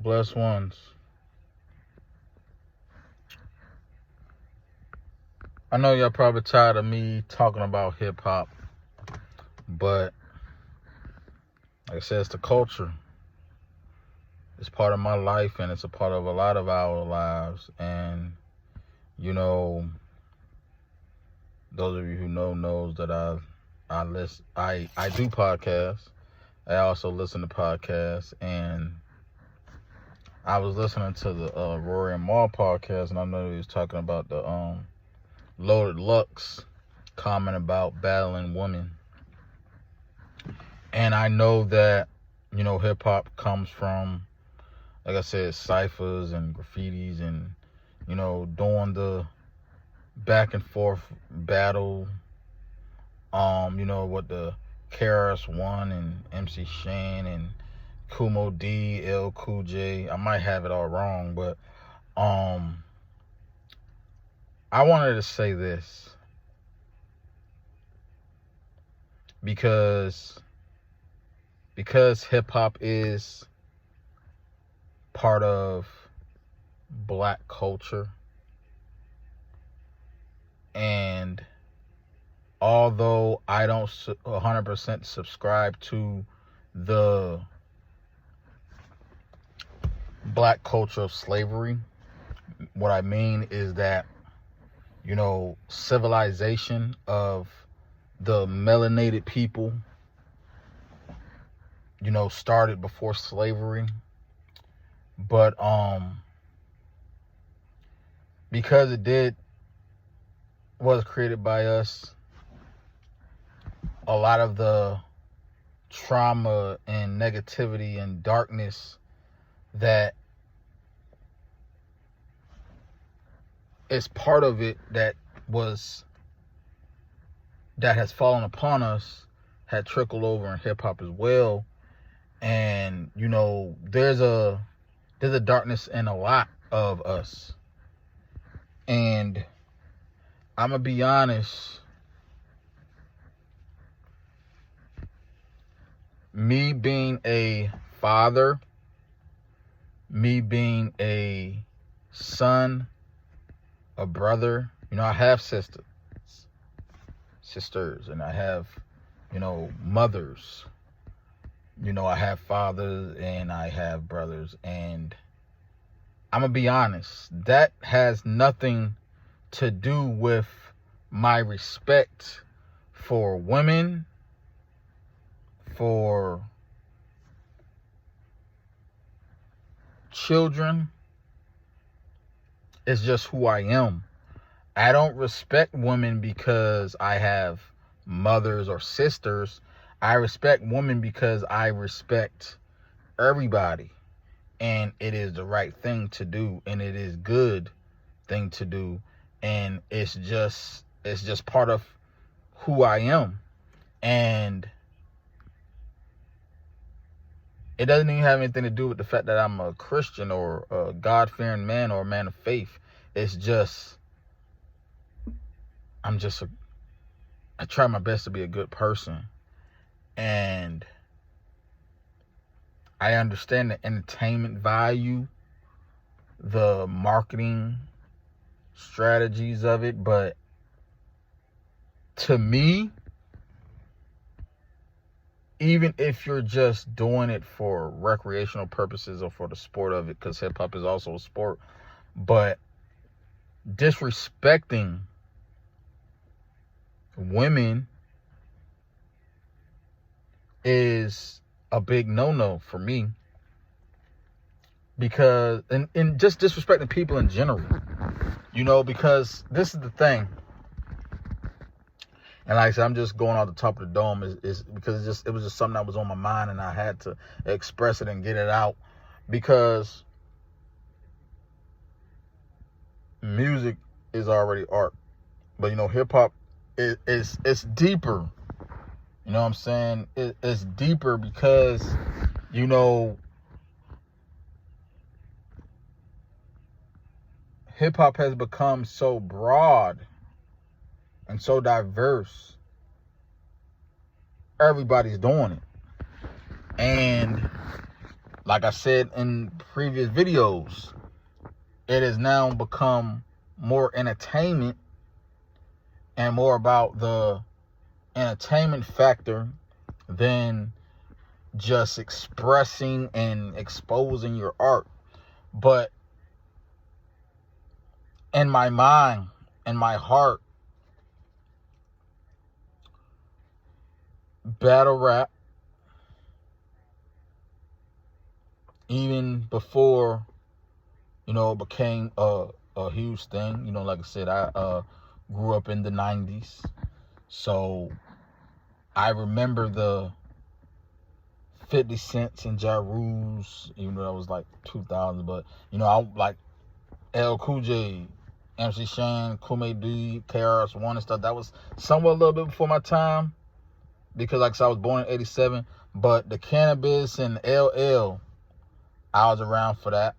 Blessed ones. I know y'all probably tired of me talking about hip hop, but like I said, it's the culture. It's part of my life, and it's a part of a lot of our lives. And those of you who knows that I do podcasts. I also listen to podcasts, and I was listening to the Rory and Maul podcast, and I know he was talking about the Loaded Lux comment about battling women. And I know that, hip hop comes from, like I said, ciphers and graffitis and, doing the back and forth battle, with the KRS-One and MC Shan and Kumo D, L Cool J. I might have it all wrong, but I wanted to say this because hip hop is part of black culture, and although I don't 100% subscribe to the black culture of slavery, what I mean is that, civilization of the melanated people, started before slavery. But because it was created by us, a lot of the trauma and negativity and darkness that is part of it that has fallen upon us had trickled over in hip hop as well. And there's a darkness in a lot of us. And I'm gonna be honest, me being a father, me being a son, a brother, I have sisters, and I have, mothers, I have fathers and I have brothers, and I'm gonna be honest, that has nothing to do with my respect for women, for children. It's just who I am. I don't respect women because I have mothers or sisters. I respect women because I respect everybody. And it is the right thing to do, and it is good thing to do. And it's just part of who I am. And it doesn't even have anything to do with the fact that I'm a Christian or a God-fearing man or a man of faith. It's just, I try my best to be a good person. And I understand the entertainment value, the marketing strategies of it, but to me, even if you're just doing it for recreational purposes or for the sport of it, because hip hop is also a sport, but disrespecting women is a big no-no for me, because and just disrespecting people in general, because this is the thing. And like I said, I'm just going off the top of the dome is because it was just something that was on my mind, and I had to express it and get it out, because music is already art. But hip hop it's deeper. You know what I'm saying? It's deeper because hip hop has become so broad and so diverse. Everybody's doing it. And like I said in previous videos, it has now become more entertainment and more about the entertainment factor than just expressing and exposing your art. But in my mind, in my heart, battle rap, even before, it became a huge thing. Like I said, I grew up in the 90s. So I remember the 50 Cents and Ja Rules, even though that was like 2000. But, I like L Cool J, MC Shan, Kume D, KRS-One and stuff. That was somewhat a little bit before my time because, like I said, I was born in 87. But the Cannabis and LL, I was around for that.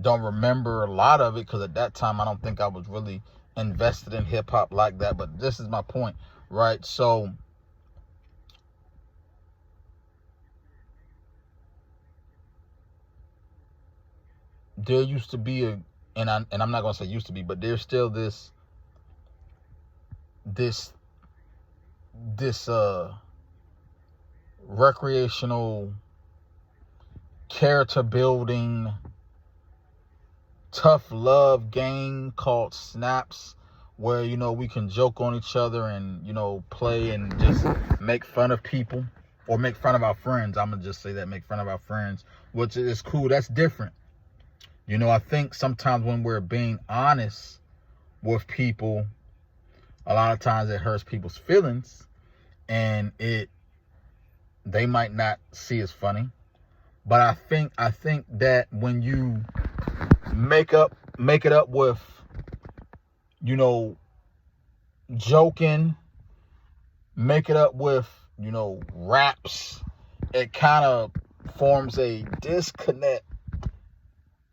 Don't remember a lot of it because at that time I don't think I was really invested in hip hop like that. But this is my point, right? So there used to be and I'm not gonna say used to be, but there's still this recreational character building tough love game called Snaps, where we can joke on each other and play and just make fun of people or make fun of our friends. I'm gonna just say that, make fun of our friends, which is cool. That's different. I think sometimes when we're being honest with people, a lot of times it hurts people's feelings and they might not see as funny. But I think that when you make it up with joking, make it up with raps, it kind of forms a disconnect.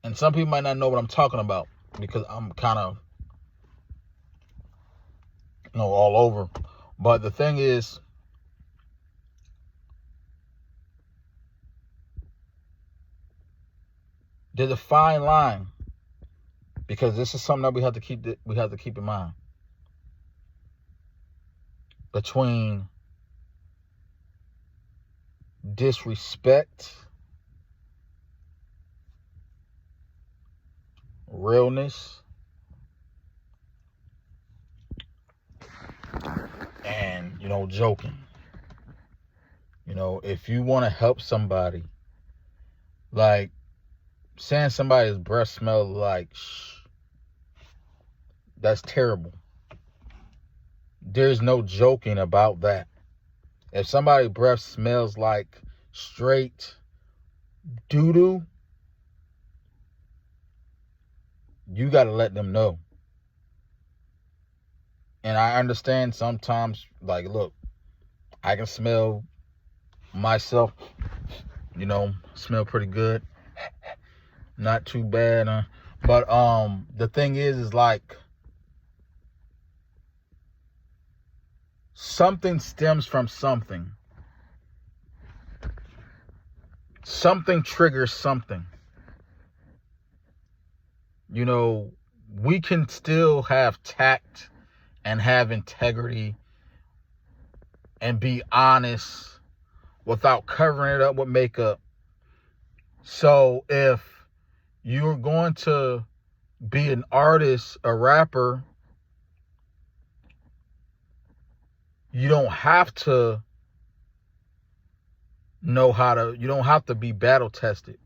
And some people might not know what I'm talking about because I'm kind of all over. But the thing is, there's a fine line, because this is something that we have to keep in mind, between disrespect, realness, and joking. If you want to help somebody, like saying somebody's breath smells like that's terrible. There's no joking about that. If somebody's breath smells like straight doo-doo, you got to let them know. And I understand sometimes, like, look, I can smell myself, smell pretty good. Not too bad. But the thing is like, something stems from something. Something triggers something. We can still have tact and have integrity and be honest without covering it up with makeup. So if you're going to be an artist, a rapper, you don't have to you don't have to be battle tested.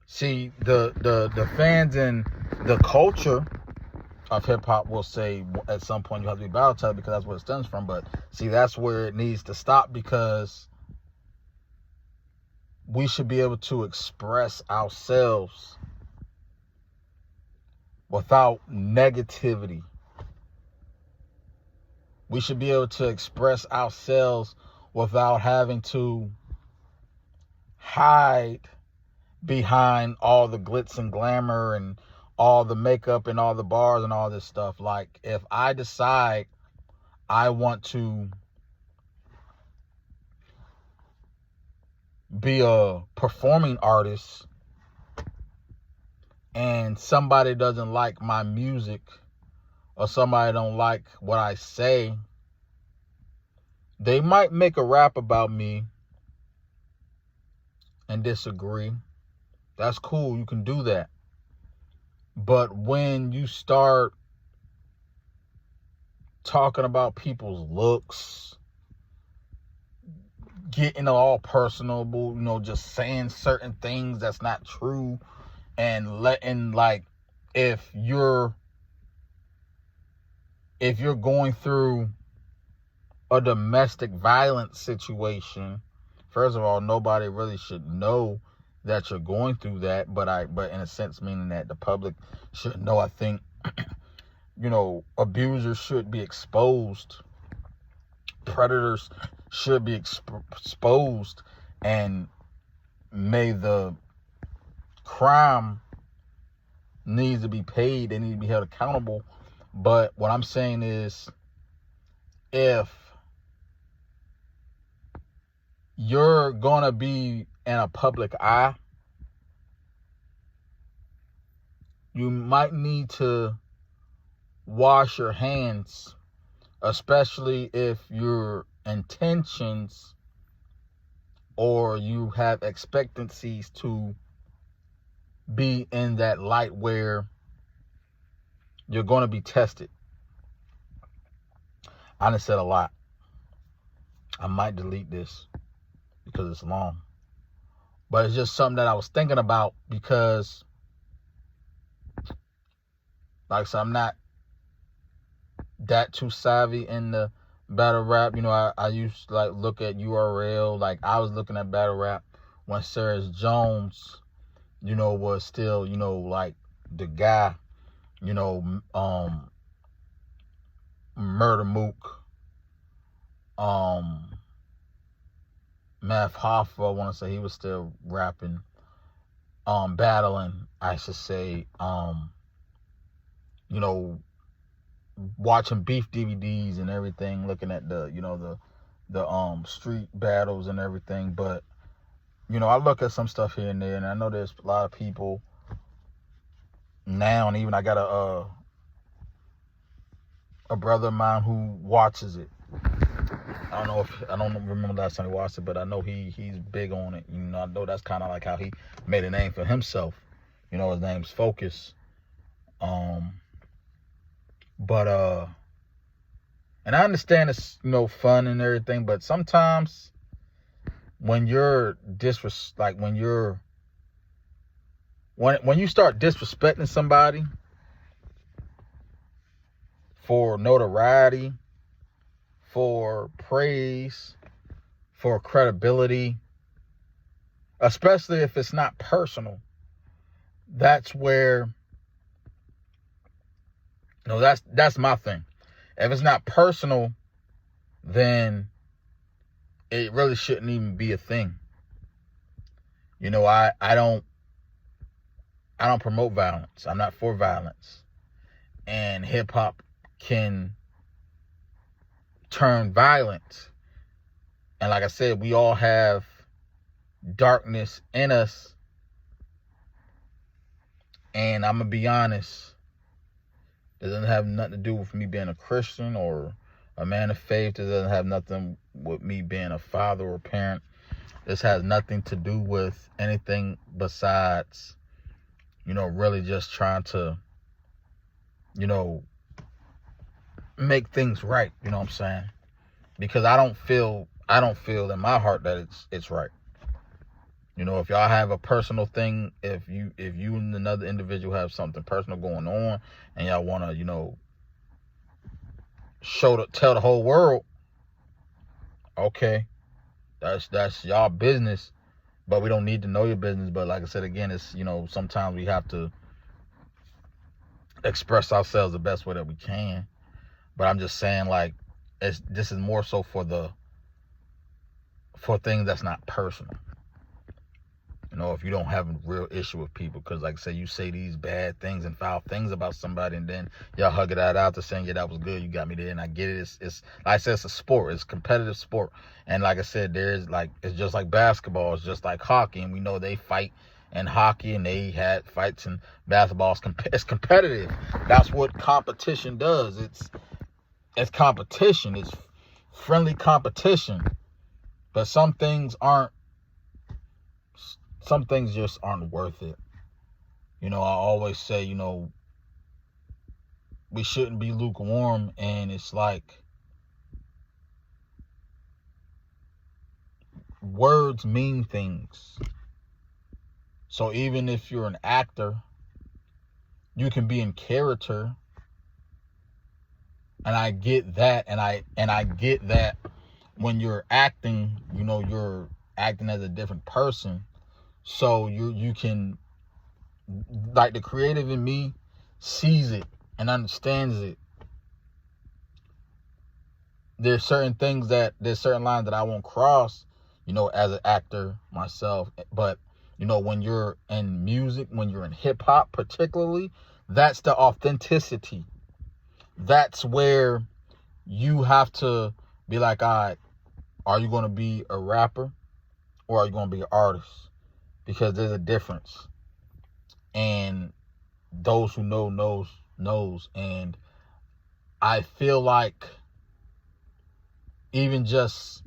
See, the fans and the culture of hip hop will say at some point you have to be battle tested because that's where it stems from. But see, that's where it needs to stop, because we should be able to express ourselves without negativity. We should be able to express ourselves without having to hide behind all the glitz and glamour and all the makeup and all the bars and all this stuff. Like, if I decide I want to be a performing artist and somebody doesn't like my music or somebody don't like what I say, they might make a rap about me and disagree. That's cool. You can do that. But when you start talking about people's looks, getting all personable, just saying certain things that's not true, and letting, like, if you're going through a domestic violence situation, first of all, nobody really should know that you're going through that, but in a sense, meaning that the public should know. I think abusers should be exposed, predators should be exposed, and may the crime needs to be paid. They need to be held accountable. But what I'm saying is, if you're gonna be in a public eye, you might need to wash your hands, especially if your intentions or you have expectancies to be in that light where you're going to be tested. I done said a lot. I might delete this because it's long. But it's just something that I was thinking about because, like I said, I'm not that too savvy in the battle rap. I used to look at URL. Like, I was looking at battle rap when Sarah Jones, was still, like the guy, Murder Mook, Math Hoffa, I want to say he was still rapping, battling, I should say, watching beef DVDs and everything, looking at the street battles and everything. But I look at some stuff here and there, and I know there's a lot of people now, and even I got a brother of mine who watches it. I don't remember the last time he watched it, but I know he's big on it. I know that's kind of like how he made a name for himself. His name's Focus. But and I understand it's fun and everything, but sometimes when you're when you start disrespecting somebody for notoriety, for praise, for credibility, especially if it's not personal, that's where that's my thing. If it's not personal, then it really shouldn't even be a thing. I don't promote violence. I'm not for violence. And hip hop can turn violent. And like I said, we all have darkness in us. And I'm going to be honest, it doesn't have nothing to do with me being a Christian or a man of faith. It doesn't have nothing with me being a father or parent. This has nothing to do with anything besides, really just trying to, make things right. You know what I'm saying? Because I don't feel in my heart that it's right. If y'all have a personal thing, if you and another individual have something personal going on, and y'all want to, tell the whole world, okay, that's y'all business, but we don't need to know your business. But like I said again, it's sometimes we have to express ourselves the best way that we can. But I'm just saying, like, this is more so for things that's not personal. if you don't have a real issue with people. Because like I say, you say these bad things and foul things about somebody, and then y'all hug it out to saying, yeah, that was good, you got me there. And I get it. It's like I said, it's a sport. It's a competitive sport. And like I said, it's just like basketball. It's just like hockey. And we know they fight in hockey, and they had fights in basketball. It's competitive. That's what competition does. It's competition. It's friendly competition. But some things just aren't worth it. I always say, we shouldn't be lukewarm, and it's like words mean things. So even if you're an actor, you can be in character, and I get that, and I get that when you're acting, you're acting as a different person. So you can, like, the creative in me sees it and understands it. There's certain lines that I won't cross, as an actor myself. But, when you're in music, when you're in hip hop particularly, that's the authenticity. That's where you have to be like, all right, are you going to be a rapper or are you going to be an artist? Because there's a difference. And those who knows. And I feel like even just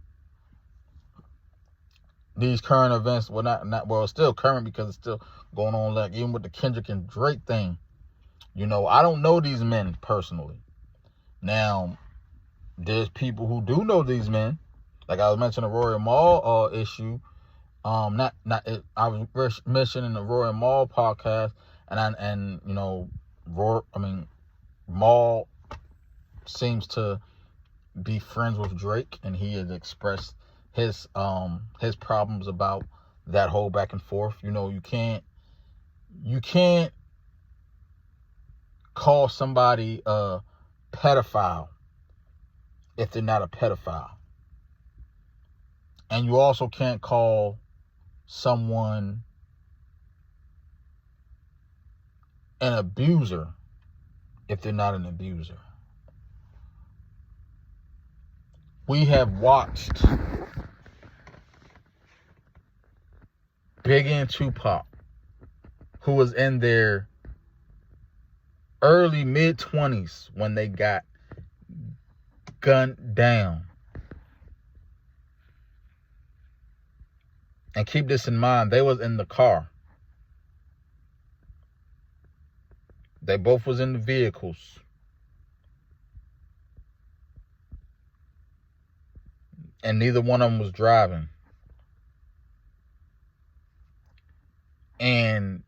these current events, it's still current because it's still going on, like even with the Kendrick and Drake thing, I don't know these men personally. Now, there's people who do know these men, like I was mentioning the Roy Mal issue. I was mentioning the Roy Mal podcast, and Mal seems to be friends with Drake, and he has expressed his problems about that whole back and forth. You can't call somebody a pedophile if they're not a pedophile. And you also can't call someone an abuser if they're not an abuser. We have watched Biggie and Tupac, who was in their early mid-20s when they got gunned down. And keep this in mind, they was in the car. They both was in the vehicles. And neither one of them was driving. And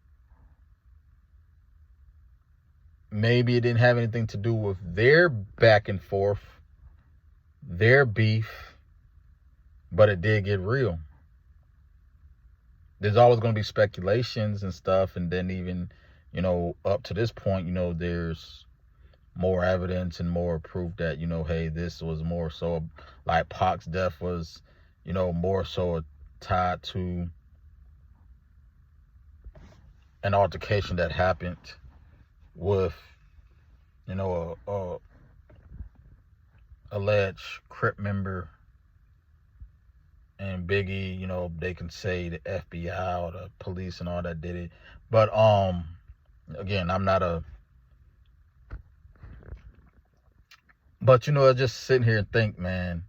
maybe it didn't have anything to do with their back and forth, their beef, but it did get real. There's always going to be speculations and stuff, and then even, up to this point, there's more evidence and more proof that, hey, this was more so like Pac's death was, more so tied to an altercation that happened with, a alleged Crip member, and Biggie, they can say the FBI or the police and all that did it. But again, I'm not but I just sitting here and think, man,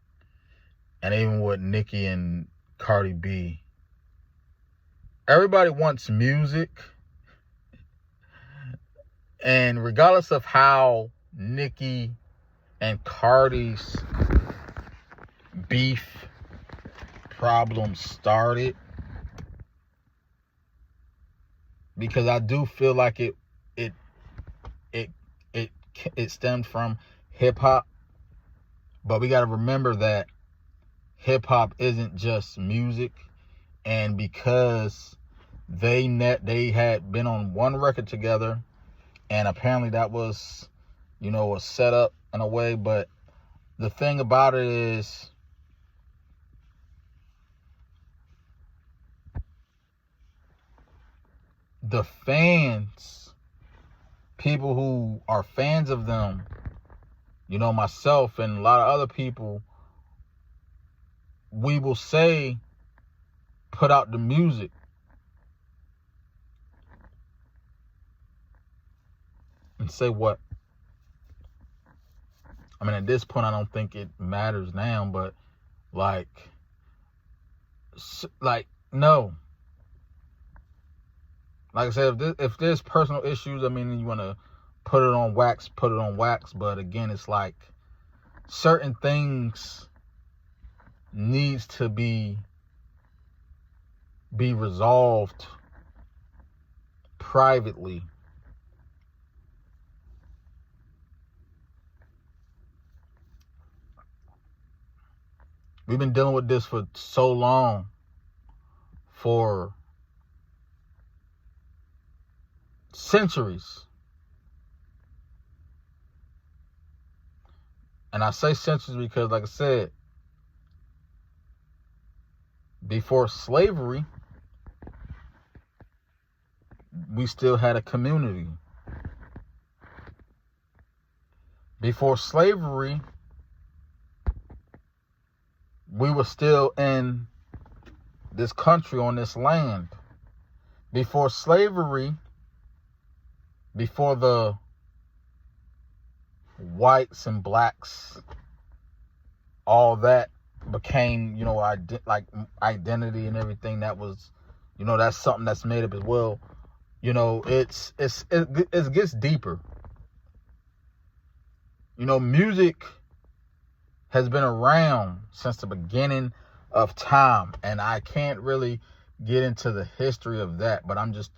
and even with Nicki and Cardi B, everybody wants music. And regardless of how Nicki and Cardi's beef problem started, because I do feel like it stemmed from hip hop, but we got to remember that hip hop isn't just music. And because they had been on one record together, and apparently that was, a setup in a way. But the thing about it is, the fans, people who are fans of them, you know, myself and a lot of other people, we will say, put out the music. And say what? I mean, at this point, I don't think it matters now, but like, no. Like I said, if there's personal issues, I mean, you want to put it on wax, put it on wax. But again, it's like certain things needs to be resolved privately. We've been dealing with this for so long, for centuries. And I say centuries because, like I said, before slavery, we still had a community. Before slavery, we were still in this country, on this land. Before slavery, before the whites and blacks, all that became, you know, like identity and everything, that was, you know, that's something that's made up as well. You know, it gets deeper. You know, music has been around since the beginning of time, and I can't really get into the history of that, but I'm just,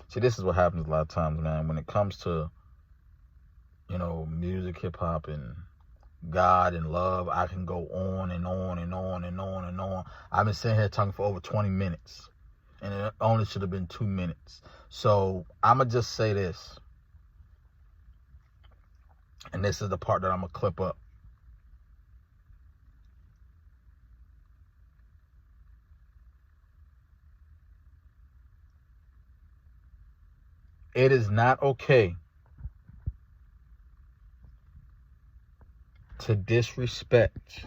see, this is what happens a lot of times, man, when it comes to, you know, music, hip-hop, and God and love. I can go on and on and on and on and on. I've been sitting here talking for over 20 minutes, and it only should have been 2 minutes. So I'm going to just say this, and this is the part that I'm going to clip up. It is not okay to disrespect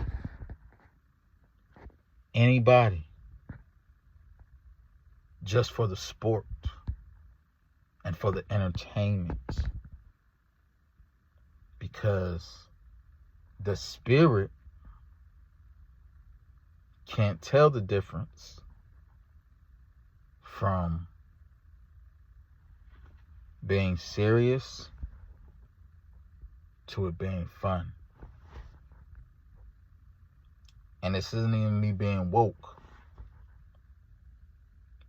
anybody just for the sport and for the entertainment, because the spirit can't tell the difference from being serious to it being fun. And this isn't even me being woke,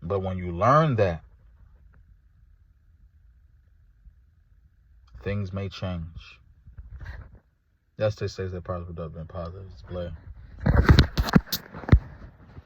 but when you learn that, things may change. Yes, they say they're positive, but positive. It's Blair.